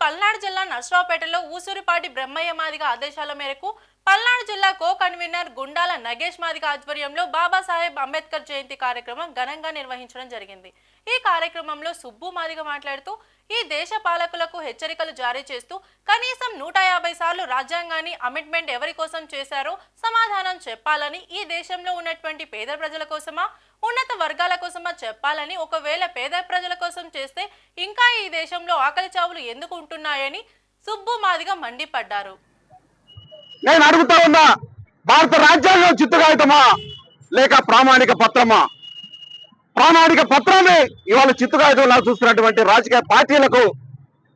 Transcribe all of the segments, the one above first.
పల్నాడు జిల్లా నర్సరావుపేటలో ఊసూరిపాటి బ్రహ్మయ్య మాదిగ ఆదేశాల మేరకు పల్నాడు జిల్లా కో కన్వీనర్ గుండాల నగేష్ మాదిగ ఆధ్వర్యంలో బాబాసాహెబ్ అంబేద్కర్ జయంతి కార్యక్రమం ఘనంగా నిర్వహించడం జరిగింది। ఈ కార్యక్రమంలో సుబ్బు మాదిగ మాట్లాడుతూ ఈ దేశ పాలకులకు హెచ్చరికలు జారీ చేస్తూ కనీసం 150 సార్లు రాజ్యాంగాన్ని అమెండ్మెంట్ ఎవరి కోసం చేశారో సమాధానం చెప్పాలని, ఈ దేశంలో ఉన్నటువంటి పేద ప్రజల కోసమా ఉన్నత వర్గాల కోసమా చెప్పాలని, ఒకవేళ పేద ప్రజల కోసం చేస్తే ఇంకా ఈ దేశంలో ఆకలి చావులు ఎందుకు ఉంటున్నాయని సుబ్బు మాదిగ మండిపడ్డారు। నేను అడుగుతా ఉన్నా, భారత రాజ్యాంగం చిత్తుకాగితమా లేక ప్రామాణిక పత్రమా? ప్రామాణిక పత్రమే ఇవాళ చిత్తుకాగితంలా చూస్తున్నటువంటి రాజకీయ పార్టీలకు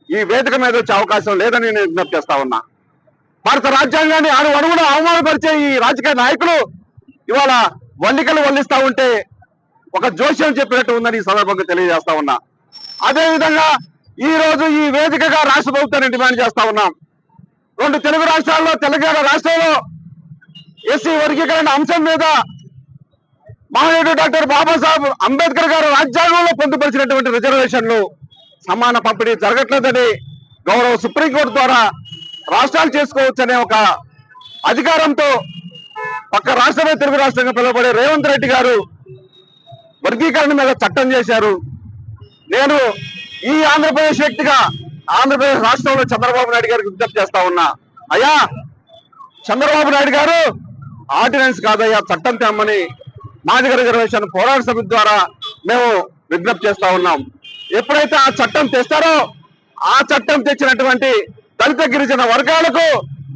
ఈ వేదిక మీద వచ్చే అవకాశం లేదని నేను విజ్ఞప్తి చేస్తా ఉన్నా। భారత రాజ్యాంగాన్ని అడుగున అవమానపరిచే ఈ రాజకీయ నాయకులు ఇవాళ వల్లికలు వల్లిస్తా ఉంటే ఒక జోస్యం చెప్పినట్టు ఉందని ఈ సందర్భంగా తెలియజేస్తా ఉన్నా। అదేవిధంగా ఈ రోజు ఈ వేదికగా రాష్ట్ర ప్రభుత్వాన్ని డిమాండ్ చేస్తా ఉన్నాం। 2 తెలుగు రాష్ట్రాల్లో, తెలంగాణ రాష్ట్రంలో ఎస్సీ వర్గీకరణ అంశం మీద మహానీయుడు డాక్టర్ బాబాసాహెబ్ అంబేద్కర్ గారు రాజ్యాంగంలో పొందుపరిచినటువంటి రిజర్వేషన్లు సమాన పంపిణీ జరగట్లేదని గౌరవ సుప్రీంకోర్టు ద్వారా రాష్ట్రాలు చేసుకోవచ్చనే ఒక అధికారంతో పక్క రాష్ట్రమే తెలుగు రాష్ట్రంగా పిలువబడే రేవంత్ రెడ్డి గారు వర్గీకరణ మీద చట్టం చేశారు। నేను ఈ ఆంధ్రప్రదేశ్ వ్యక్తిగా ఆంధ్రప్రదేశ్ రాష్ట్రంలో చంద్రబాబు నాయుడు గారికి విజ్ఞప్తి చేస్తా ఉన్నా, అయ్యా చంద్రబాబు నాయుడు గారు ఆర్డినెన్స్ కాదయ్యా చట్టం తెమ్మని మాదిగ రిజర్వేషన్ పోరాట సమితి ద్వారా మేము విజ్ఞప్తి చేస్తా ఉన్నాం। ఎప్పుడైతే ఆ చట్టం తెస్తారో ఆ చట్టం తెచ్చినటువంటి దళిత గిరిజన వర్గాలకు,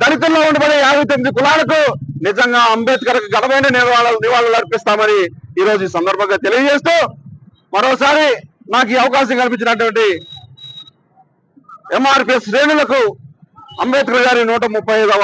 దళితుల్లో ఉండబడే 59 కులాలకు నిజంగా అంబేద్కర్ ఘనమైన నివాళులు అర్పిస్తామని ఈ రోజు ఈ సందర్భంగా తెలియజేస్తూ, మరోసారి నాకు ఈ అవకాశం కల్పించినటువంటి ఎంఆర్పిఎస్ శ్రేణులకు అంబేద్కర్ గారి 135వ